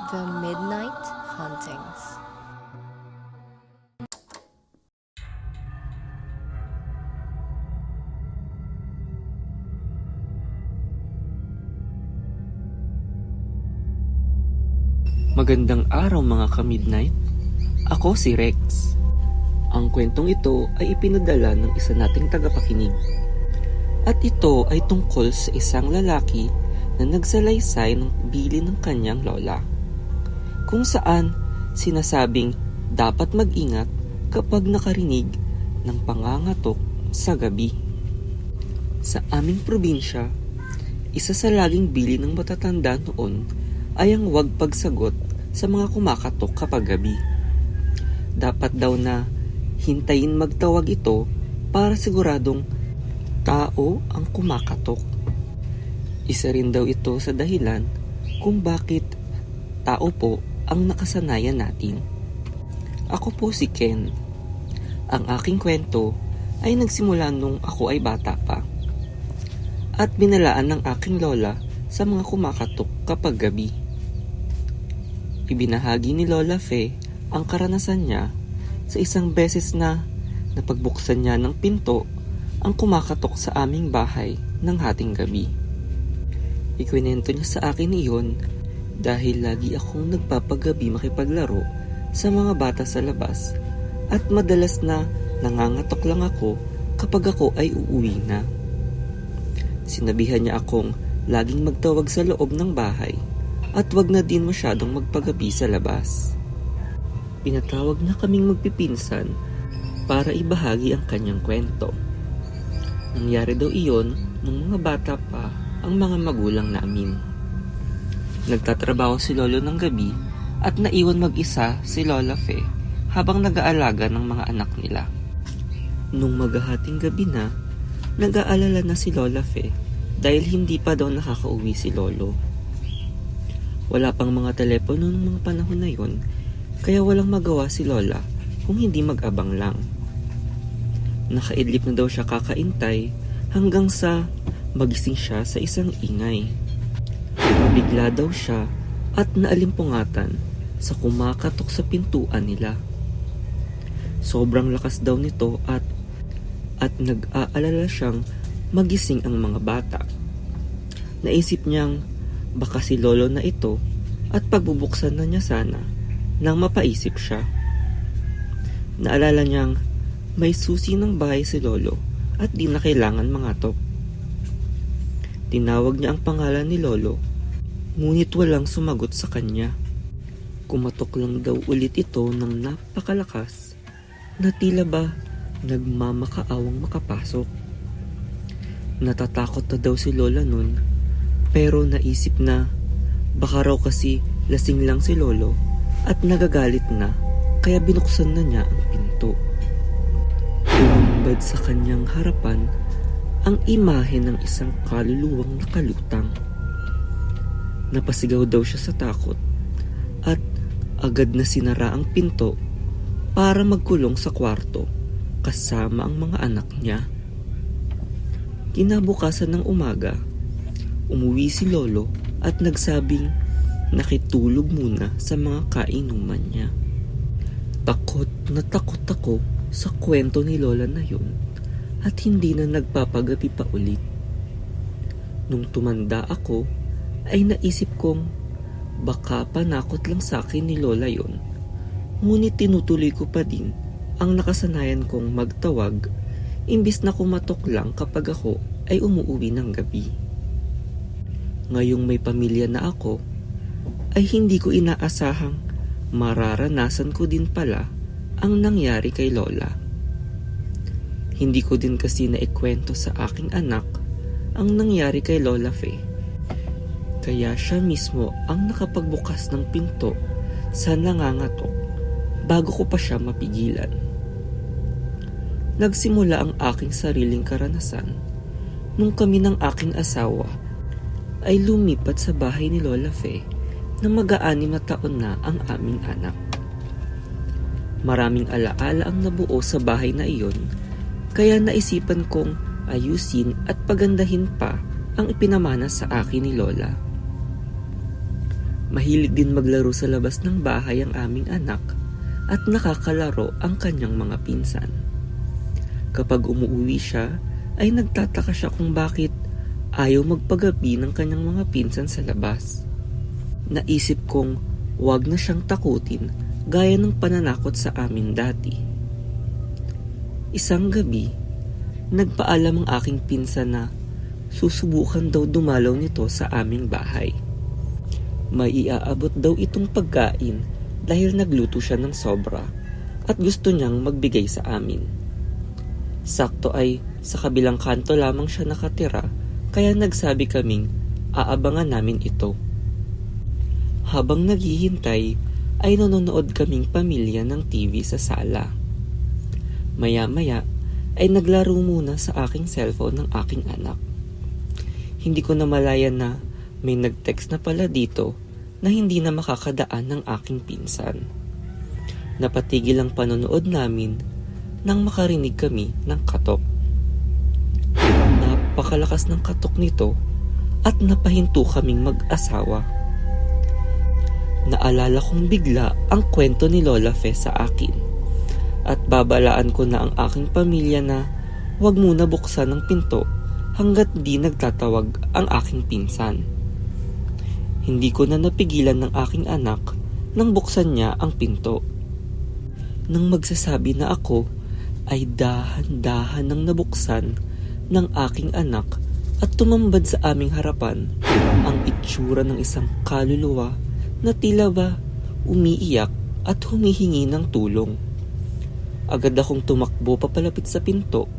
The Midnight Hauntings. Magandang araw mga ka-midnight. Ako si Rex. Ang kwentong ito ay ipinadala ng isa nating tagapakinig. At ito ay tungkol sa isang lalaki na nagsalaysay ng bili ng kanyang lola. Kung saan sinasabing dapat mag-ingat kapag nakarinig ng pangangatok sa gabi. Sa aming probinsya, isa sa laging bili ng matatanda noon ay ang huwag pagsagot sa mga kumakatok kapag gabi. Dapat daw na hintayin magtawag ito para siguradong tao ang kumakatok. Isa rin daw ito sa dahilan kung bakit tao po ang nakasanayan natin. Ako po si Ken. Ang aking kwento ay nagsimula nung ako ay bata pa. At binalaan ng aking lola sa mga kumakatok kapag gabi. Ibinahagi ni Lola Fe ang karanasan niya sa isang beses na napagbuksan niya ng pinto ang kumakatok sa aming bahay ng hating gabi. Ikwinento niya sa akin iyon dahil lagi akong nagpapagabi makipaglaro sa mga bata sa labas at madalas na nangangatok lang ako kapag ako ay uuwi na. Sinabihan niya akong laging magtawag sa loob ng bahay at wag na din masyadong magpagabi sa labas. Pinatawag na kaming magpipinsan para ibahagi ang kanyang kwento. Nangyari daw iyon nung mga bata pa ang mga magulang namin. Nagtatrabaho si Lolo ng gabi at naiwan mag-isa si Lola Fe habang nag-aalaga ng mga anak nila. Nung maghahating gabi na, nag-aalala na si Lola Fe dahil hindi pa daw nakakauwi si Lolo. Wala pang mga telepono ng mga panahon na yun, kaya walang magawa si Lola kung hindi mag-abang lang. Nakaidlip na daw siya kakaintay hanggang sa magising siya sa isang ingay. Mabigla daw siya at naalimpungatan sa kumakatok sa pintuan nila. Sobrang lakas daw nito at nag-aalala siyang magising ang mga bata. Naisip niyang baka si Lolo na ito at pagbubuksan na niya sana nang mapaisip siya. Naalala niyang may susi ng bahay si Lolo at di na kailangan mangatok. Tinawag niya ang pangalan ni Lolo, ngunit walang sumagot sa kanya. Kumatok lang daw ulit ito ng napakalakas na tila ba nagmamakaawang makapasok. Natatakot na daw si Lola nun, pero naisip na baka raw kasi lasing lang si Lolo at nagagalit na kaya binuksan na niya ang pinto. Tumambad sa kanyang harapan ang imahe ng isang kaluluwang nakalutang. Napasigaw daw siya sa takot at agad na sinara ang pinto para magkulong sa kwarto kasama ang mga anak niya. Kinabukasan ng umaga, umuwi si Lolo at nagsabing nakitulog muna sa mga kainuman niya. Takot na takot ako sa kwento ni Lola na yun at hindi na nagpapagabi pa ulit. Nung tumanda ako ay naisip kong baka panakot lang sa akin ni Lola yun, ngunit tinutuloy ko pa din ang nakasanayan kong magtawag imbis na kumatok lang kapag ako ay umuwi ng gabi. Ngayong may pamilya na ako, ay hindi ko inaasahang mararanasan ko din pala ang nangyari kay Lola. Hindi ko din kasi naikwento sa aking anak ang nangyari kay Lola Fe. Kaya siya mismo ang nakapagbukas ng pinto sa nangangatok bago ko pa siya mapigilan. Nagsimula ang aking sariling karanasan nung kami ng aking asawa ay lumipat sa bahay ni Lola Fe na mag-aanim na taon na ang aming anak. Maraming alaala ang nabuo sa bahay na iyon, kaya naisipan kong ayusin at pagandahin pa ang ipinamana sa akin ni Lola. Mahilig din maglaro sa labas ng bahay ang aming anak at nakakalaro ang kanyang mga pinsan. Kapag umuwi siya, ay nagtataka siya kung bakit ayaw magpagabi ng kanyang mga pinsan sa labas. Naisip kong wag na siyang takutin gaya ng pananakot sa amin dati. Isang gabi, nagpaalam ang aking pinsan na susubukan daw dumalaw nito sa aming bahay. May iaabot daw itong pagkain dahil nagluto siya ng sobra at gusto niyang magbigay sa amin. Sakto ay sa kabilang kanto lamang siya nakatira, kaya nagsabi kaming aabangan namin ito. Habang naghihintay ay nanonood kaming pamilya ng TV sa sala. Maya-maya ay naglaro muna sa aking cellphone ng aking anak. Hindi ko namalayan na may nag-text na pala dito na hindi na makakadaan ng aking pinsan. Napatigil ang panonood namin nang makarinig kami ng katok. Napakalakas ng katok nito at napahinto kaming mag-asawa. Naalala kong bigla ang kwento ni Lola Fe sa akin at babalaan ko na ang aking pamilya na huwag muna buksan ang pinto hanggat di nagtatawag ang aking pinsan. Hindi ko na napigilan ng aking anak nang buksan niya ang pinto. Nang magsasabi na ako, ay dahan-dahan nang nabuksan ng aking anak at tumambad sa aming harapan ang itsura ng isang kaluluwa na tila ba umiiyak at humihingi ng tulong. Agad akong tumakbo papalapit sa pinto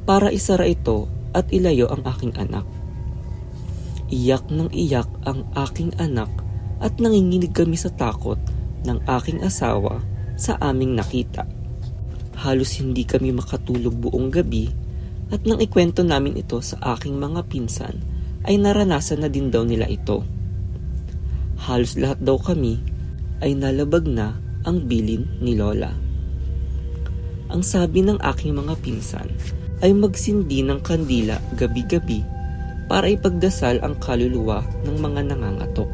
para isara ito at ilayo ang aking anak. Iyak ng iyak ang aking anak at nanginginig kami sa takot ng aking asawa sa aming nakita. Halos hindi kami makatulog buong gabi at nang ikwento namin ito sa aking mga pinsan ay naranasan na din daw nila ito. Halos lahat daw kami ay nalabag na ang bilin ni Lola. Ang sabi ng aking mga pinsan ay magsindi ng kandila gabi-gabi para ipagdasal ang kaluluwa ng mga nangangatok.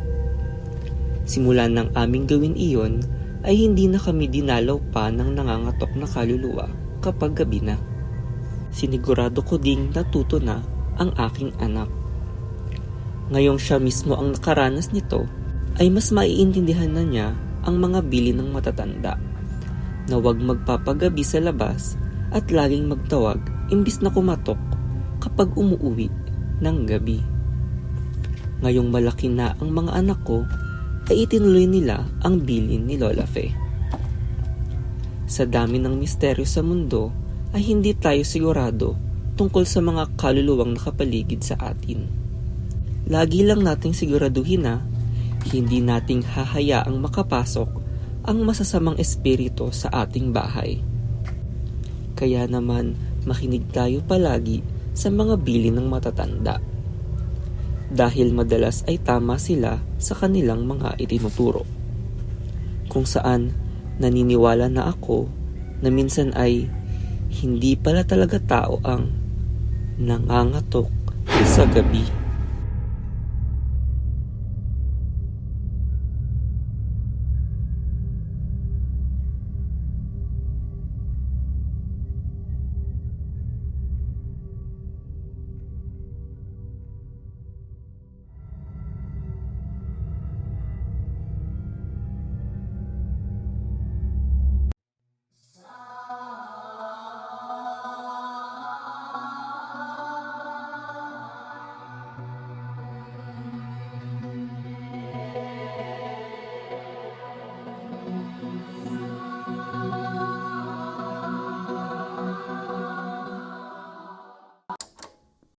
Simula ng aming gawin iyon ay hindi na kami dinalaw pa ng nangangatok na kaluluwa kapag gabi na. Sinigurado ko ding natuto na ang aking anak. Ngayong siya mismo ang nakaranas nito, ay mas maiintindihan na niya ang mga bilin ng matatanda na huwag magpapagabi sa labas at laging magtawag imbis na kumatok kapag umuuwi ng gabi. Ngayong malaki na ang mga anak ko, ay itinuloy nila ang bilin ni Lola Fe. Sa dami ng misteryo sa mundo, ay hindi tayo sigurado tungkol sa mga kaluluwang nakapaligid sa atin. Lagi lang nating siguraduhin na hindi nating hahayaang makapasok ang masasamang espiritu sa ating bahay. Kaya naman makinig tayo palagi sa mga bilin ng matatanda. Dahil madalas ay tama sila sa kanilang mga itinuturo. Kung saan naniniwala na ako na minsan ay hindi pala talaga tao ang nangangatok sa gabi.